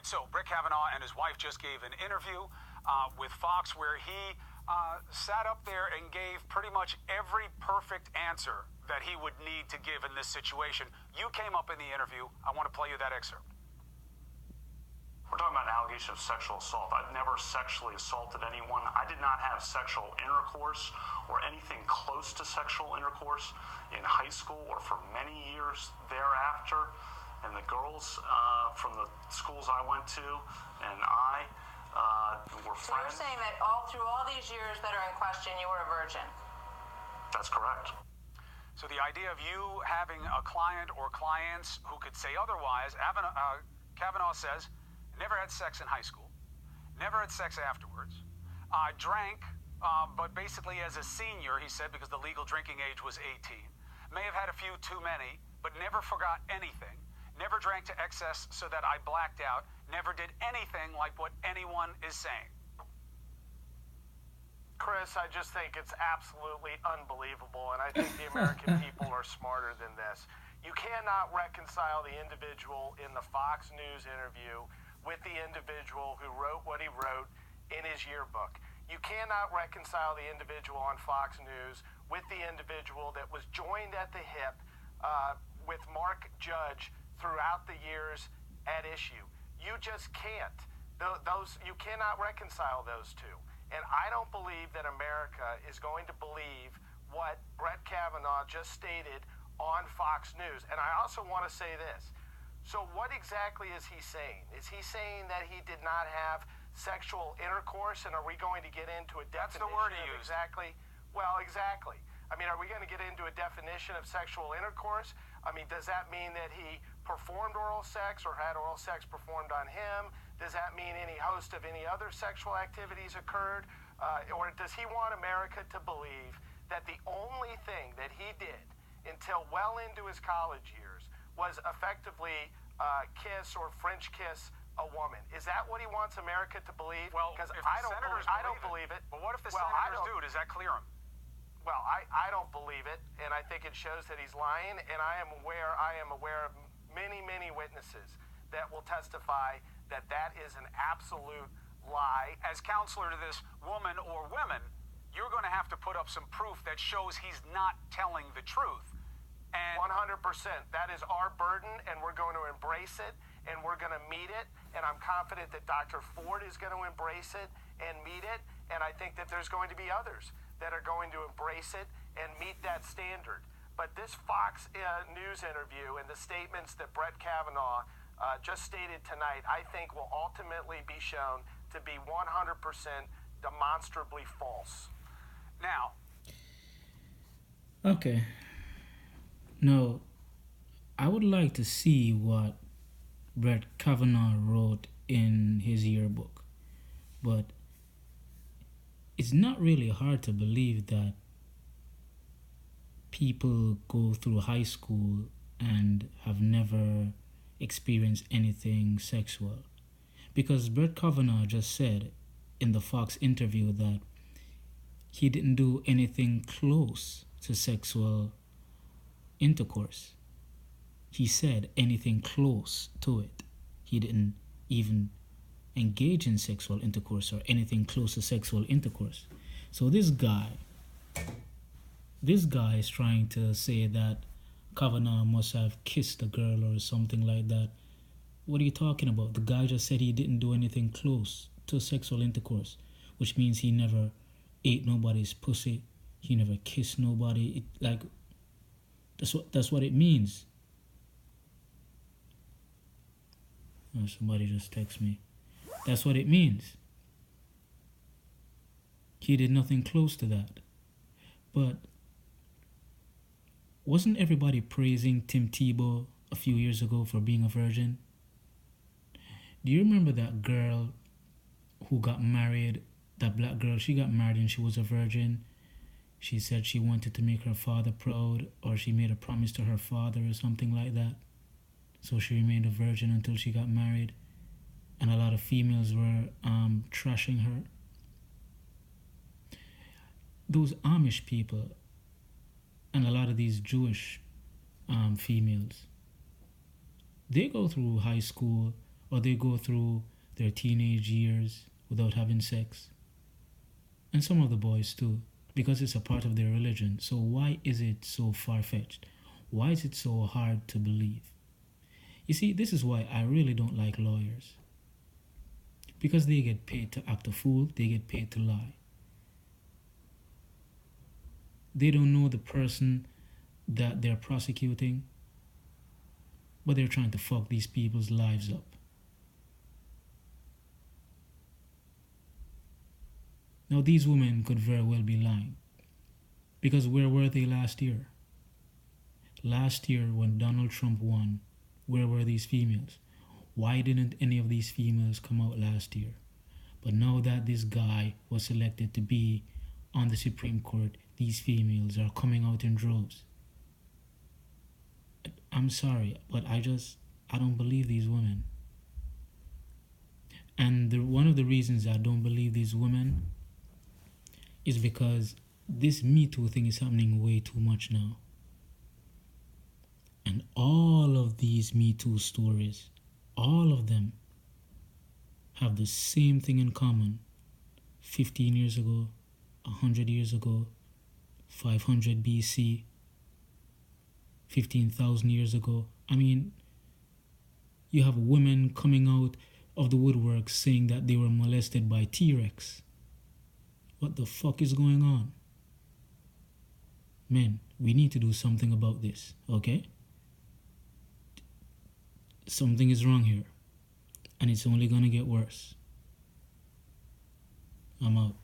right, so Brett Kavanaugh and his wife just gave an interview with Fox where he sat up there and gave pretty much every perfect answer that he would need to give in this situation. You came up in the interview. I want to play you that excerpt. We're talking about an allegation of sexual assault. I've never sexually assaulted anyone. I did not have sexual intercourse or anything close to sexual intercourse in high school or for many years thereafter. And the girls from the schools I went to and I were friends. So you're saying that through all these years that are in question, you were a virgin? That's correct. So the idea of you having a client or clients who could say otherwise, Kavanaugh says, never had sex in high school, never had sex afterwards, drank, but basically as a senior, he said, because the legal drinking age was 18, may have had a few too many, but never forgot anything, never drank to excess so that I blacked out, never did anything like what anyone is saying. Chris, I just think it's absolutely unbelievable, and I think the American people are smarter than this. You cannot reconcile the individual in the Fox News interview with the individual who wrote what he wrote in his yearbook. You cannot reconcile the individual on Fox News with the individual that was joined at the hip with Mark Judge throughout the years at issue. You just can't. You cannot reconcile those two. And I don't believe that America is going to believe what Brett Kavanaugh just stated on Fox News. And I also want to say this. So what exactly is he saying? Is he saying that he did not have sexual intercourse? And are we going to get into a definition? That's the word he used. Exactly. Well, exactly. I mean, are we going to get into a definition of sexual intercourse? I mean, does that mean that he performed oral sex or had oral sex performed on him? Does that mean any host of any other sexual activities occurred? Or does he want America to believe that the only thing that he did until well into his college years was effectively kiss or French kiss a woman? Is that what he wants America to believe? Well, because if I don't believe it. But what if the senators do? Does that clear him? Well, I don't believe it, and I think it shows that he's lying, and I am aware of many, many witnesses that will testify that that is an absolute lie. As counselor to this woman or women, you're going to have to put up some proof that shows he's not telling the truth. And 100%. That is our burden, and we're going to embrace it, and we're going to meet it, and I'm confident that Dr. Ford is going to embrace it and meet it, and I think that there's going to be others that are going to embrace it and meet that standard. But this Fox News interview and the statements that Brett Kavanaugh just stated tonight, I think will ultimately be shown to be 100% demonstrably false. Now. Okay. Now, I would like to see what Brett Kavanaugh wrote in his yearbook, but it's not really hard to believe that people go through high school and have never experienced anything sexual. Because Brett Kavanaugh just said in the Fox interview that he didn't do anything close to sexual intercourse. He said anything close to it. He didn't even engage in sexual intercourse or anything close to sexual intercourse. So this guy is trying to say that Kavanaugh must have kissed a girl or something like that. What are you talking about? The guy just said he didn't do anything close to sexual intercourse, which means he never ate nobody's pussy. He never kissed nobody. That's what it means. Oh, somebody just texted me. That's what it means. He did nothing close to that. But wasn't everybody praising Tim Tebow a few years ago for being a virgin? Do you remember that girl who got married, that black girl? She got married and she was a virgin. She said she wanted to make her father proud, or she made a promise to her father or something like that. So she remained a virgin until she got married. And a lot of females were trashing her. Those Amish people and a lot of these Jewish females, they go through high school or they go through their teenage years without having sex. And some of the boys too, because it's a part of their religion. So why is it so far-fetched? Why is it so hard to believe? You see, this is why I really don't like lawyers. Because they get paid to act a fool, they get paid to lie. They don't know the person that they're prosecuting, but they're trying to fuck these people's lives up. Now, these women could very well be lying. Because where were they last year? Last year, when Donald Trump won, where were these females? Why didn't any of these females come out last year? But now that this guy was selected to be on the Supreme Court, these females are coming out in droves. I'm sorry, but I don't believe these women. And one of the reasons I don't believe these women is because this Me Too thing is happening way too much now. And all of these Me Too stories, all of them have the same thing in common. 15 years ago, 100 years ago, 500 BC, 15,000 years ago. I mean, you have women coming out of the woodwork saying that they were molested by T-Rex. What the fuck is going on? Men, we need to do something about this, okay? Something is wrong here, and it's only gonna get worse. I'm out.